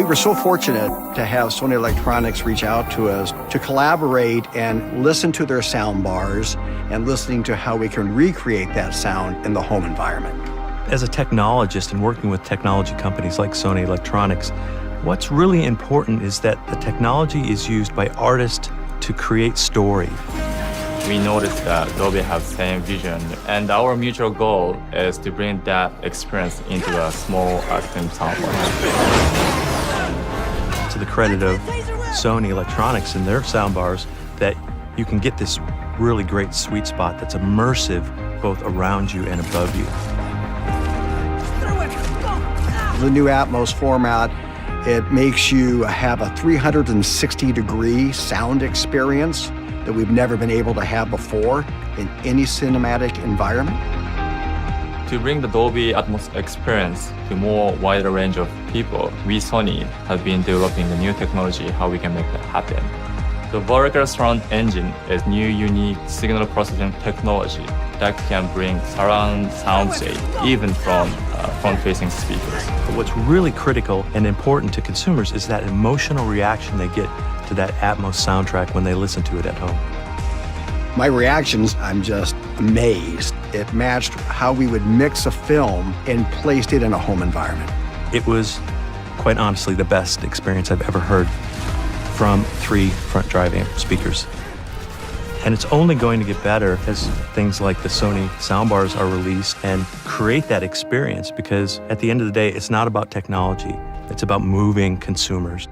We were so fortunate to have Sony Electronics reach out to us to collaborate and listen to their sound bars and listening to how we can recreate that sound in the home environment. As a technologist and working with technology companies like Sony Electronics, what's really important is that the technology is used by artists to create story. We noticed that Dolby has the same vision, and our mutual goal is to bring that experience into a small custom soundbar. To the credit of Sony Electronics and their soundbars, that you can get this really great sweet spot that's immersive both around you and above you. The new Atmos format, it makes you have a 360-degree sound experience that we've never been able to have before in any cinematic environment. To bring the Dolby Atmos experience to more wider range of people, we Sony have been developing the new technology, how we can make that happen. The vertical surround engine is new unique signal processing technology that can bring surround soundscape even from front-facing speakers. But what's really critical and important to consumers is that emotional reaction they get to that Atmos soundtrack when they listen to it at home. My reactions, I'm just amazed. It matched how we would mix a film and placed it in a home environment. It was, quite honestly, the best experience I've ever heard from 3 front drive amp speakers. And it's only going to get better as things like the Sony soundbars are released and create that experience, because at the end of the day, it's not about technology, it's about moving consumers.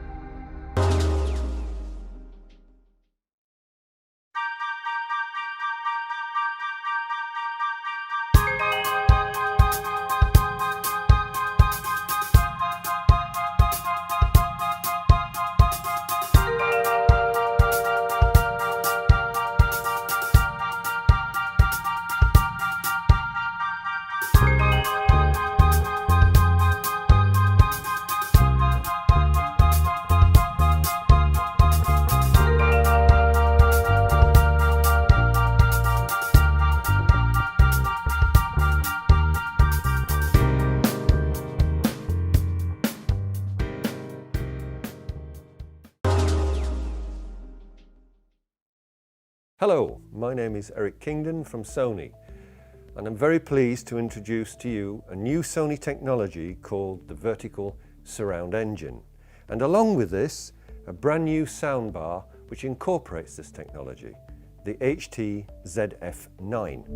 Hello, my name is Eric Kingdon from Sony, and I'm very pleased to introduce to you a new Sony technology called the Vertical Surround Engine, and along with this, a brand new soundbar which incorporates this technology, the HT ZF9.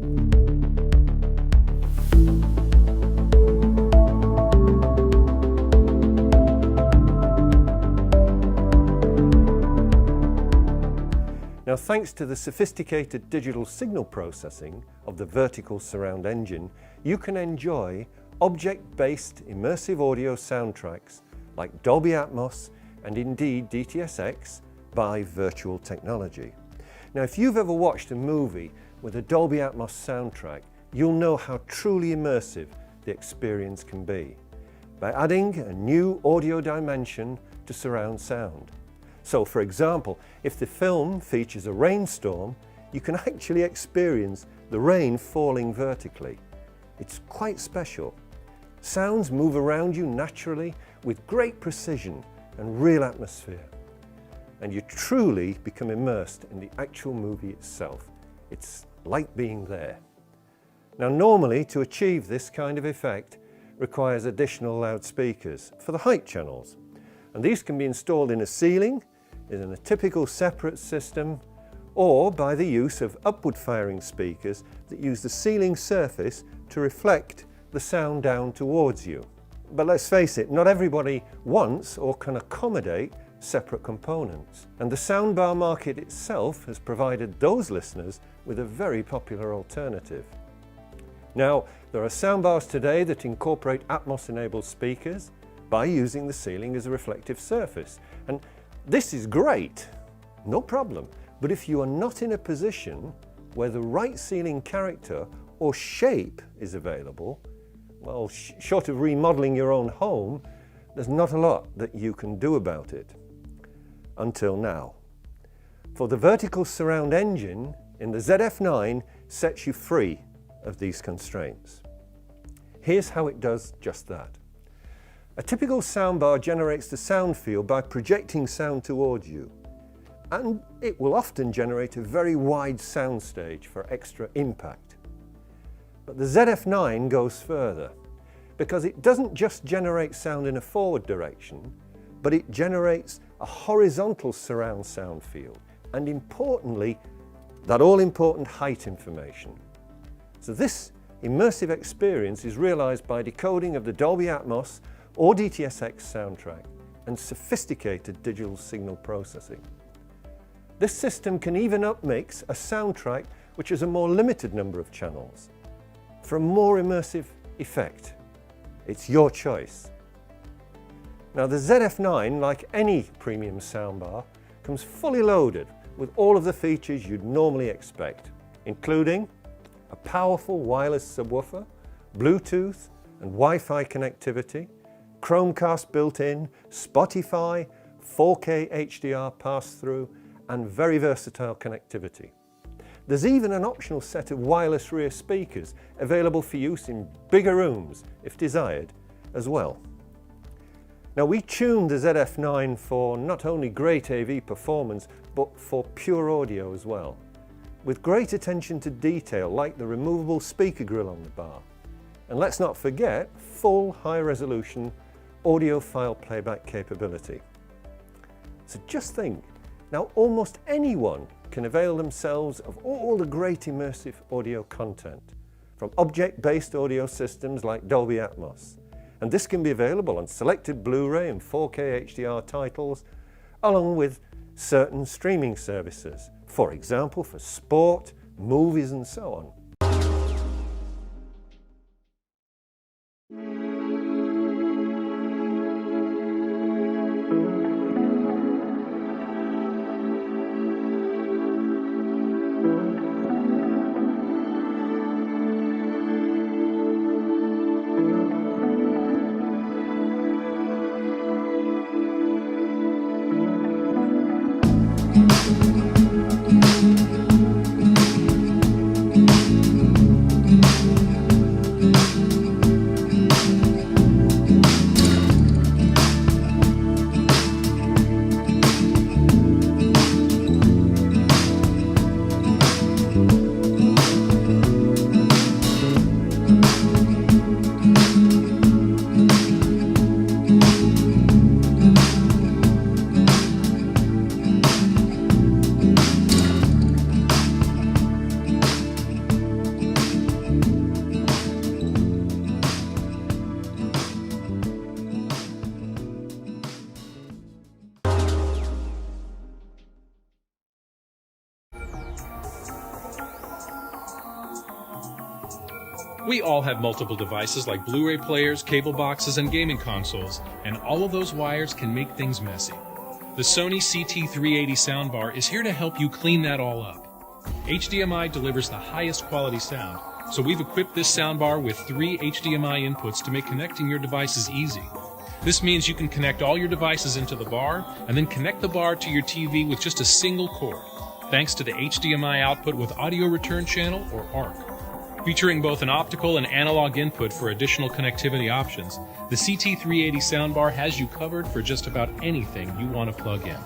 Now, thanks to the sophisticated digital signal processing of the Vertical Surround Engine, you can enjoy object-based immersive audio soundtracks like Dolby Atmos and indeed DTS:X by virtual technology. Now, if you've ever watched a movie with a Dolby Atmos soundtrack, you'll know how truly immersive the experience can be by adding a new audio dimension to surround sound. So, for example, if the film features a rainstorm, you can actually experience the rain falling vertically. It's quite special. Sounds move around you naturally with great precision and real atmosphere. And you truly become immersed in the actual movie itself. It's like being there. Now, normally to achieve this kind of effect requires additional loudspeakers for the height channels. And these can be installed in a ceiling, in a typical separate system, or by the use of upward firing speakers that use the ceiling surface to reflect the sound down towards you. But let's face it, not everybody wants or can accommodate separate components. And the soundbar market itself has provided those listeners with a very popular alternative. Now, there are soundbars today that incorporate Atmos-enabled speakers by using the ceiling as a reflective surface. And this is great, no problem. But if you are not in a position where the right ceiling character or shape is available, well, short of remodeling your own home, there's not a lot that you can do about it. Until now. For the Vertical Surround Engine in the ZF9 sets you free of these constraints. Here's how it does just that. A typical soundbar generates the sound field by projecting sound towards you, and it will often generate a very wide soundstage for extra impact. But the ZF9 goes further, because it doesn't just generate sound in a forward direction, but it generates a horizontal surround sound field, and importantly, that all-important height information. So this immersive experience is realized by decoding of the Dolby Atmos or DTS:X soundtrack and sophisticated digital signal processing. This system can even upmix a soundtrack which has a more limited number of channels for a more immersive effect. It's your choice. Now the ZF9, like any premium soundbar, comes fully loaded with all of the features you'd normally expect, including a powerful wireless subwoofer, Bluetooth and Wi-Fi connectivity, Chromecast built-in, Spotify, 4K HDR pass-through, and very versatile connectivity. There's even an optional set of wireless rear speakers available for use in bigger rooms, if desired, as well. Now we tuned the ZF9 for not only great AV performance, but for pure audio as well, with great attention to detail like the removable speaker grill on the bar. And let's not forget full high-resolution audio file playback capability. So just think, now almost anyone can avail themselves of all the great immersive audio content from object-based audio systems like Dolby Atmos. And this can be available on selected Blu-ray and 4K HDR titles, along with certain streaming services, for example for sport, movies and so on. We all have multiple devices like Blu-ray players, cable boxes, and gaming consoles, and all of those wires can make things messy. The Sony CT380 soundbar is here to help you clean that all up. HDMI delivers the highest quality sound, so we've equipped this soundbar with 3 HDMI inputs to make connecting your devices easy. This means you can connect all your devices into the bar, and then connect the bar to your TV with just a single cord, thanks to the HDMI output with audio return channel, or ARC. Featuring both an optical and analog input for additional connectivity options, the CT380 soundbar has you covered for just about anything you want to plug in.